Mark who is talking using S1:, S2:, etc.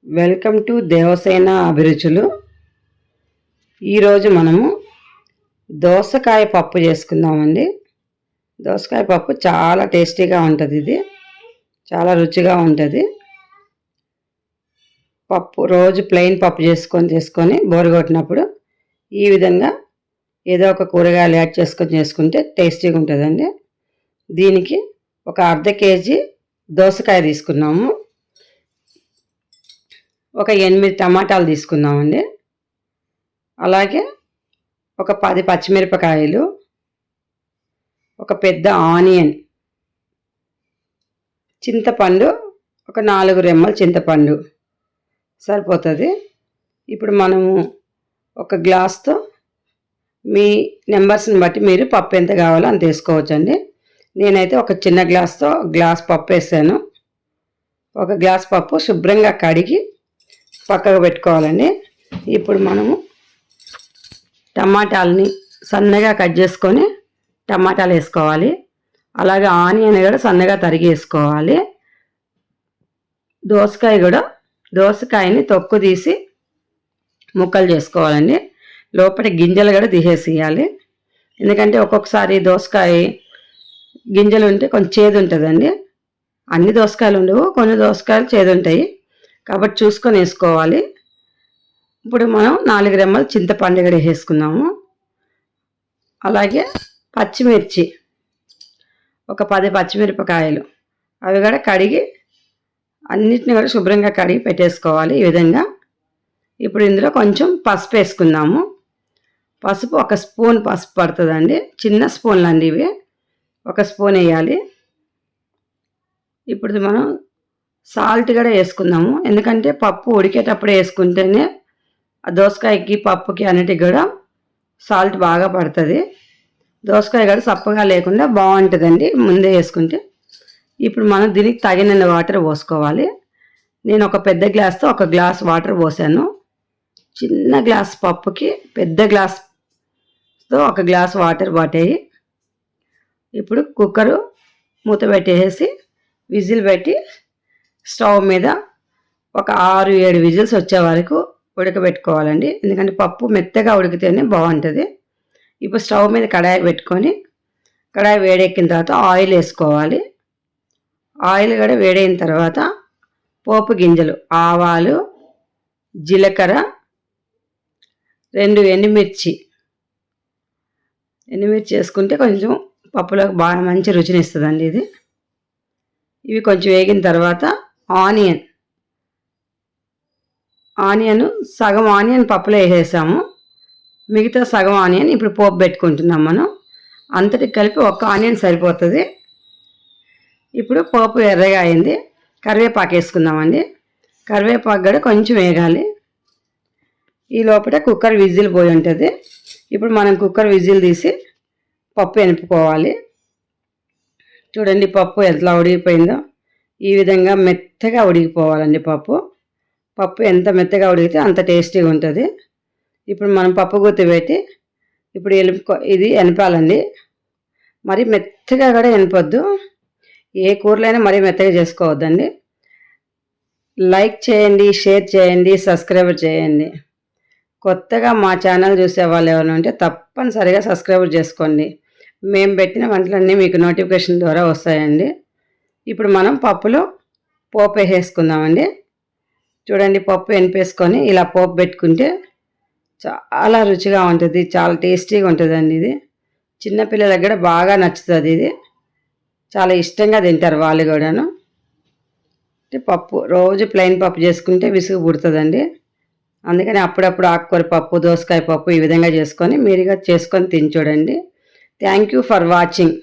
S1: Welcome to Devasena అభిరుచులు. ఈరోజు మనము దోసకాయ పప్పు చేసుకుందామండి. దోసకాయ పప్పు చాలా టేస్టీగా ఉంటుంది. ఇది చాలా రుచిగా ఉంటుంది. పప్పు రోజు ప్లెయిన్ పప్పు చేసుకొని బోరు కొట్టినప్పుడు ఈ విధంగా ఏదో ఒక కూరగాయలు యాడ్ చేసుకుంటే టేస్టీగా ఉంటుందండి. దీనికి ఒక అర్ధ కేజీ దోసకాయ తీసుకున్నాము. ఒక 8 టమాటాలు తీసుకున్నామండి. అలాగే ఒక 10 పచ్చిమిరపకాయలు, ఒక పెద్ద ఆనియన్, చింతపండు ఒక 4 రెమ్మల చింతపండు సరిపోతుంది. ఇప్పుడు మనము ఒక గ్లాస్తో మీ నెంబర్స్ని బట్టి మీరు పప్పు ఎంత కావాలో అంత వేసుకోవచ్చండి. నేనైతే ఒక చిన్న గ్లాస్తో గ్లాస్ పప్పు వేసాను. ఒక గ్లాస్ పప్పు శుభ్రంగా కడిగి పక్కకు పెట్టుకోవాలండి. ఇప్పుడు మనము టమాటాలని సన్నగా కట్ చేసుకొని టమాటాలు వేసుకోవాలి. అలాగే ఆనియన్ కూడా సన్నగా తరిగి వేసుకోవాలి. దోసకాయని తొక్కు తీసి ముక్కలు చేసుకోవాలండి. లోపల గింజలు కూడా తీసేసేయాలి. ఎందుకంటే ఒక్కొక్కసారి దోసకాయ గింజలు ఉంటే కొంచెం చేదు ఉంటుందండి. అన్ని దోసకాయలు ఉండవు, కొన్ని దోసకాయలు చేదు ఉంటాయి కాబట్టి చూసుకొని వేసుకోవాలి. ఇప్పుడు మనం 4 రెమ్మలు చింతపండు కూడా వేసుకున్నాము. అలాగే పచ్చిమిర్చి ఒక 10 పచ్చిమిరపకాయలు, అవి కూడా కడిగి అన్నిటిని కూడా శుభ్రంగా కడిగి పెట్టేసుకోవాలి ఈ విధంగా. ఇప్పుడు ఇందులో కొంచెం పసుపు వేసుకుందాము. పసుపు ఒక స్పూన్ పసుపు పడుతుందండి. చిన్న స్పూన్లు అండి ఇవి, ఒక స్పూన్ వేయాలి. ఇప్పుడు మనం సాల్ట్ కూడా వేసుకుందాము. ఎందుకంటే పప్పు ఉడికేటప్పుడు వేసుకుంటేనే ఆ దోసకాయకి పప్పుకి అన్నిటికి కూడా సాల్ట్ బాగా పడుతుంది. దోసకాయ కూడా సప్పగా లేకుండా బాగుంటుందండి ముందే వేసుకుంటే. ఇప్పుడు మనం దీనికి తగినన్ని వాటర్ పోసుకోవాలి. నేను ఒక పెద్ద గ్లాస్తో ఒక గ్లాస్ వాటర్ పోసాను. చిన్న గ్లాస్ పప్పుకి పెద్ద గ్లాస్తో ఒక గ్లాస్ వాటర్ పట్టాయి. ఇప్పుడు కుక్కరు మూత పెట్టేసి విజిల్ పెట్టి స్టవ్ మీద ఒక 6-7 విజిల్స్ వచ్చే వరకు ఉడకబెట్టుకోవాలండి. ఎందుకంటే పప్పు మెత్తగా ఉడికితేనే బాగుంటుంది. ఇప్పుడు స్టవ్ మీద కడాయి పెట్టుకొని కడాయి వేడెక్కిన తర్వాత ఆయిల్ వేసుకోవాలి. ఆయిల్ కూడా వేడైన తర్వాత పోపు గింజలు, ఆవాలు, జీలకర్ర, 2 ఎండుమిర్చి వేసుకుంటే కొంచెం పప్పులోకి బాగా మంచి రుచిని ఇస్తుందండి ఇది. ఇవి కొంచెం వేగిన తర్వాత సగం ఆనియన్ పప్పులో వేసేసాము. మిగతా సగం ఆనియన్ ఇప్పుడు పోపు పెట్టుకుంటున్నాం మనం. అంతటికి కలిపి ఒక్క ఆనియన్ సరిపోతుంది. ఇప్పుడు పోపు ఎర్రగా అయింది. కరివేపాకు వేసుకుందామండి. కరివేపాకు కూడా కొంచెం వేగాలి. ఈ లోపల కుక్కర్ విజిల్ పోయి ఉంటుంది. ఇప్పుడు మనం కుక్కర్ విజిల్ తీసి పప్పు ఎనుపుకోవాలి. చూడండి పప్పు ఎట్లా ఉడికిపోయిందో. ఈ విధంగా మెత్తగా ఉడికిపోవాలండి పప్పు. పప్పు ఎంత మెత్తగా ఉడికితే అంత టేస్టీగా ఉంటుంది. ఇప్పుడు మనం పప్పు గుత్తి పెట్టి ఇప్పుడు ఇది ఎనపాలండి. మరి మెత్తగా కూడా ఎనపొద్దు. ఏ కూరలైనా మరీ మెత్తగా చేసుకోవద్దండి. లైక్ చేయండి, షేర్ చేయండి, సబ్స్క్రైబ్ చేయండి. కొత్తగా మా ఛానల్ చూసే వాళ్ళు ఎవరైనా ఉంటే తప్పనిసరిగా సబ్స్క్రైబ్ చేసుకోండి. మేము పెట్టిన వంటలన్నీ మీకు నోటిఫికేషన్ ద్వారా వస్తాయండి. ఇప్పుడు మనం పప్పులో పోపు వేసుకుందామండి. చూడండి పప్పు ఎనిపేసుకొని ఇలా పోపు పెట్టుకుంటే చాలా రుచిగా ఉంటుంది, చాలా టేస్టీగా ఉంటుందండి. ఇది చిన్నపిల్లలకు కూడా బాగా నచ్చుతుంది. ఇది చాలా ఇష్టంగా తింటారు వాళ్ళు కూడాను. పప్పు రోజు ప్లెయిన్ పప్పు చేసుకుంటే విసుగు పుడుతుందండి. అందుకని అప్పుడప్పుడు ఆకుకూర పప్పు, దోసకాయ పప్పు ఈ విధంగా చేసుకొని మీరుగా చేసుకొని తిని చూడండి. Thank you for watching.